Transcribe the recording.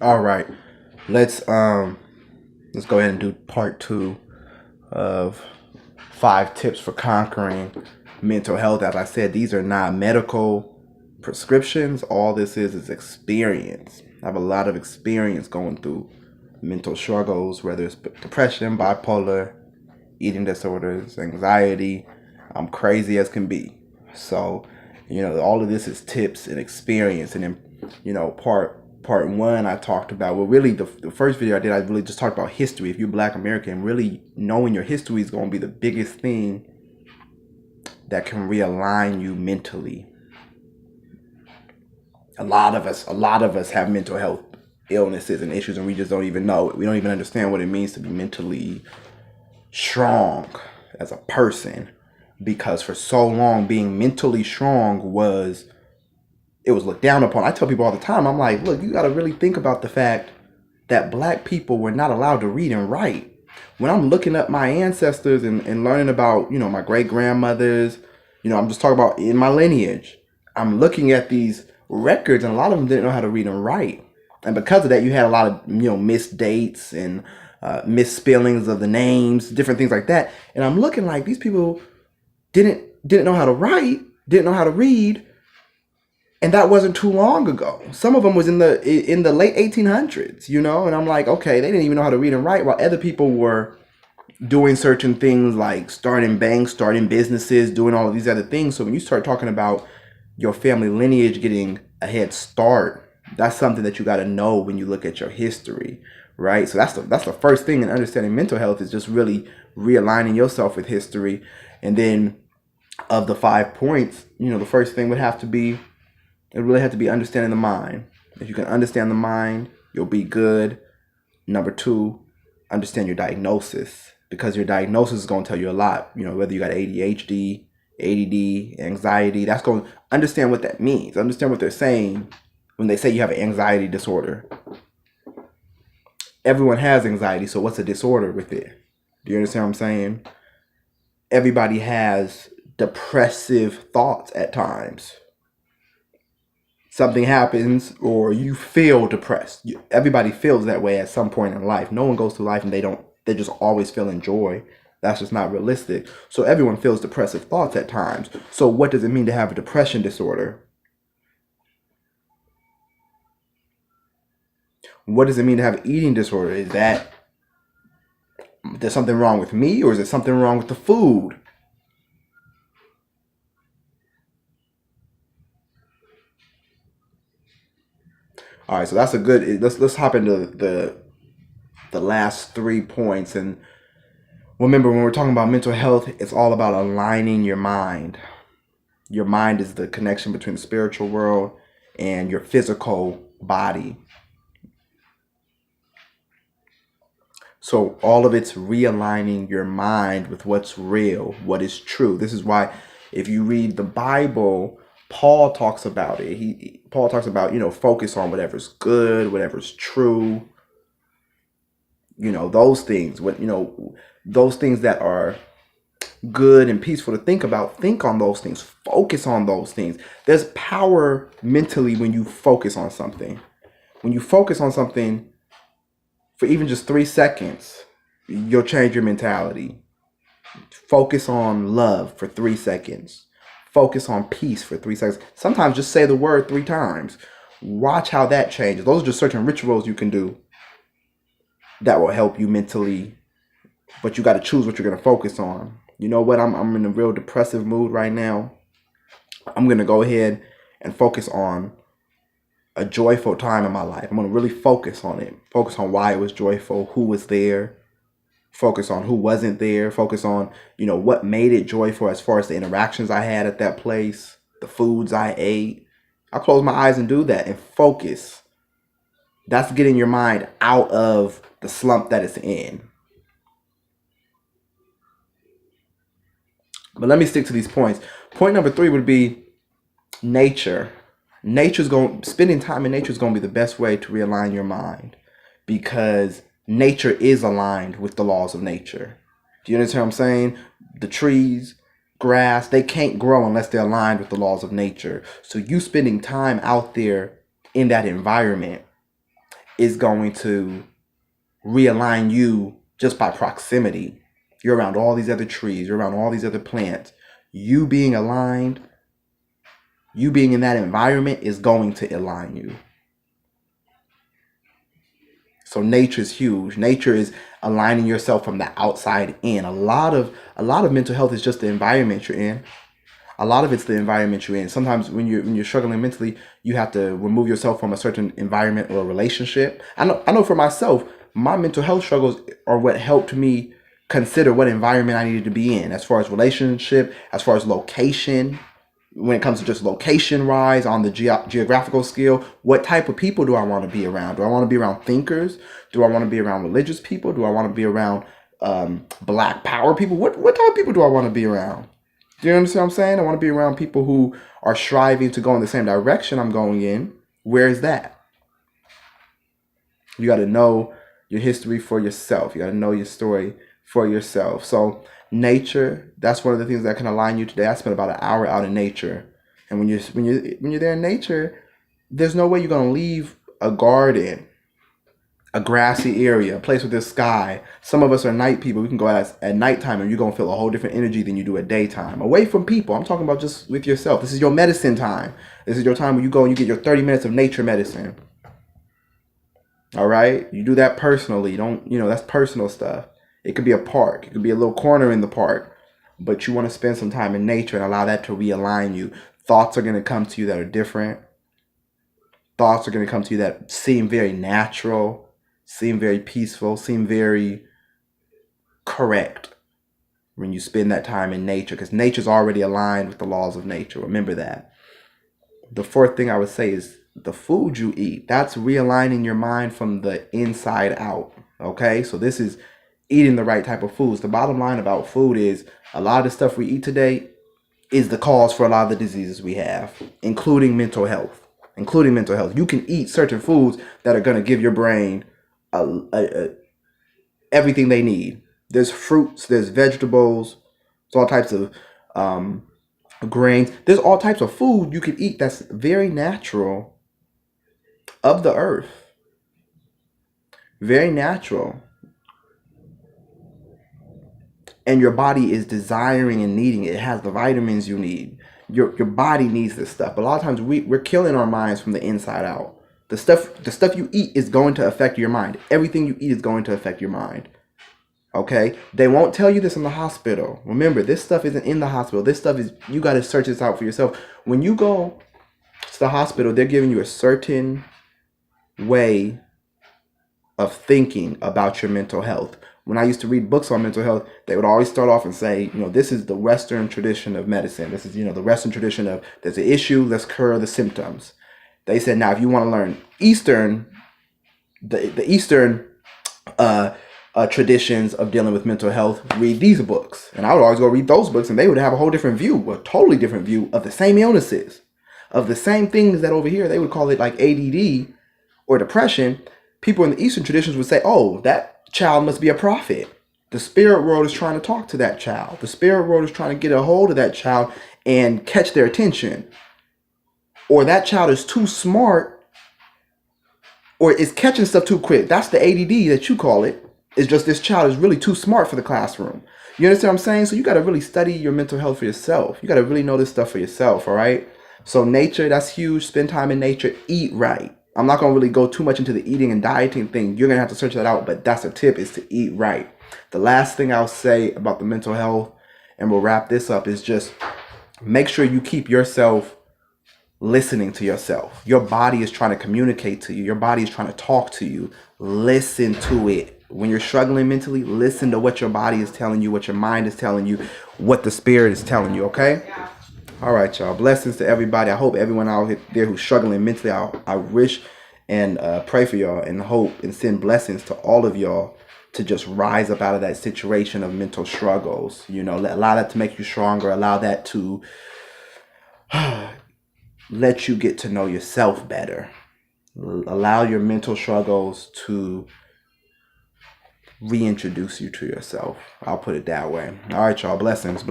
All right. Let's let's go ahead and do part two of 5 tips for conquering mental health. As I said, these are not medical prescriptions. All this is experience. I have a lot of experience going through mental struggles, whether it's depression, bipolar, eating disorders, anxiety. I'm crazy as can be. So, all of this is tips and experience. And then, part one, I talked about, well, really the first video I did, I really just talked about history. If you're Black American, really knowing your history is going to be the biggest thing that can realign you mentally. A lot of us have mental health illnesses and issues, and we just don't even know it. We don't even understand what it means to be mentally strong as a person, because for so long being mentally strong was looked down upon. I tell people all the time, I'm like, look, you got to really think about the fact that Black people were not allowed to read and write. When I'm looking up my ancestors and learning about, my great grandmothers, I'm just talking about in my lineage, I'm looking at these records, and a lot of them didn't know how to read and write. And because of that, you had a lot of, missed dates and misspellings of the names, different things like that. And I'm looking like these people didn't know how to write, didn't know how to read, and that wasn't too long ago. Some of them was in the late 1800s, and I'm like, okay, they didn't even know how to read and write, while other people were doing certain things like starting banks, starting businesses, doing all of these other things. So when you start talking about your family lineage getting a head start, that's something that you got to know when you look at your history, right? So that's the first thing in understanding mental health, is just really realigning yourself with history. And then of the 5 points, the first thing would have to be, it really had to be understanding the mind. If you can understand the mind, you'll be good. Number two, understand your diagnosis, because your diagnosis is going to tell you a lot. Whether you got ADHD, ADD, anxiety, that's going to understand what that means. Understand what they're saying when they say you have an anxiety disorder. Everyone has anxiety, so what's a disorder with it? Do you understand what I'm saying? Everybody has depressive thoughts at times. Something happens or you feel depressed. Everybody feels that way at some point in life. No one goes through life and they just always feeling joy. That's just not realistic. So everyone feels depressive thoughts at times. So what does it mean to have a depression disorder? What does it mean to have an eating disorder? Is that there's something wrong with me, or is it something wrong with the food? All right, so that's a good. Let's hop into the last 3 points. And remember, when we're talking about mental health, it's all about aligning your mind. Your mind is the connection between the spiritual world and your physical body. So all of it's realigning your mind with what's real, what is true. This is why if you read the Bible, Paul talks about it. Paul talks about, focus on whatever's good, whatever's true. Those things, those things that are good and peaceful to think about, think on those things, focus on those things. There's power mentally when you focus on something. When you focus on something for even just 3 seconds, you'll change your mentality. Focus on love for 3 seconds. Focus on peace for 3 seconds. Sometimes just say the word 3 times. Watch how that changes. Those are just certain rituals you can do that will help you mentally, but you got to choose what you're going to focus on. You know what? I'm in a real depressive mood right now. I'm going to go ahead and focus on a joyful time in my life. I'm going to really focus on it. Focus on why it was joyful, who was there. Focus on who wasn't there. Focus on, what made it joyful as far as the interactions I had at that place, the foods I ate. I'll close my eyes and do that and focus. That's getting your mind out of the slump that it's in. But let me stick to these points. Point number 3 would be nature. Spending time in nature is going to be the best way to realign your mind, because nature is aligned with the laws of nature. Do you understand what I'm saying? The trees, grass, they can't grow unless they're aligned with the laws of nature. So you spending time out there in that environment is going to realign you just by proximity. You're around all these other trees, you're around all these other plants. You being aligned, you being in that environment is going to align you. So nature is huge. Nature is aligning yourself from the outside in. A lot of mental health is just the environment you're in. A lot of it's the environment you're in. Sometimes when you're struggling mentally, you have to remove yourself from a certain environment or a relationship. I know for myself, my mental health struggles are what helped me consider what environment I needed to be in, as far as relationship, as far as location. When it comes to just location wise on the geographical scale, what type of people do I want to be around? Do I want to be around thinkers? Do I want to be around religious people? Do I want to be around black power people? What type of people do I want to be around? Do you understand what I'm saying? I want to be around people who are striving to go in the same direction I'm going in. Where is that? You got to know your history for yourself. You got to know your story for yourself. So nature, that's one of the things that can align you today. I spent about an hour out in nature. And when you're there in nature, there's no way you're going to leave a garden, a grassy area, a place with this sky. Some of us are night people. We can go out at nighttime and you're going to feel a whole different energy than you do at daytime. Away from people. I'm talking about just with yourself. This is your medicine time. This is your time when you go and you get your 30 minutes of nature medicine. All right? You do that personally. You don't, that's personal stuff. It could be a park. It could be a little corner in the park. But you want to spend some time in nature and allow that to realign you. Thoughts are going to come to you that are different. Thoughts are going to come to you that seem very natural, seem very peaceful, seem very correct when you spend that time in nature, because nature's already aligned with the laws of nature. Remember that. The fourth thing I would say is the food you eat. That's realigning your mind from the inside out. Okay? So this is eating the right type of foods. The bottom line about food is a lot of the stuff we eat today is the cause for a lot of the diseases we have, including mental health. You can eat certain foods that are going to give your brain everything they need. There's fruits, there's vegetables, there's all types of grains. There's all types of food you can eat that's very natural of the earth. Very natural. And your body is desiring and needing it. It has the vitamins you need. Your body needs this stuff. But a lot of times we're killing our minds from the inside out. The stuff you eat is going to affect your mind. Everything you eat is going to affect your mind. Okay? They won't tell you this in the hospital. Remember, this stuff isn't in the hospital. This stuff is, you got to search this out for yourself. When you go to the hospital, they're giving you a certain way of thinking about your mental health. When I used to read books on mental health, they would always start off and say, this is the Western tradition of medicine. This is, the Western tradition of there's an issue, let's cure the symptoms. They said, now, if you want to learn the Eastern traditions of dealing with mental health, read these books. And I would always go read those books, and they would have a whole different view, a totally different view of the same illnesses, of the same things that over here, they would call it like ADD or depression. People in the Eastern traditions would say, oh, that child must be a prophet. The spirit world is trying to talk to that child. The spirit world is trying to get a hold of that child and catch their attention. Or that child is too smart or is catching stuff too quick. That's the ADD that you call it. It's just this child is really too smart for the classroom. You understand what I'm saying? So you got to really study your mental health for yourself. You got to really know this stuff for yourself, all right? So nature, that's huge. Spend time in nature. Eat right. I'm not going to really go too much into the eating and dieting thing. You're going to have to search that out, but that's a tip, is to eat right. The last thing I'll say about the mental health, and we'll wrap this up, is just make sure you keep yourself listening to yourself. Your body is trying to communicate to you. Your body is trying to talk to you. Listen to it. When you're struggling mentally, listen to what your body is telling you, what your mind is telling you, what the spirit is telling you, okay? All right, y'all. Blessings to everybody. I hope everyone out there who's struggling mentally, I wish and pray for y'all and hope and send blessings to all of y'all to just rise up out of that situation of mental struggles. Allow that to make you stronger. Allow that to let you get to know yourself better. Allow your mental struggles to reintroduce you to yourself. I'll put it that way. All right, y'all. Blessings.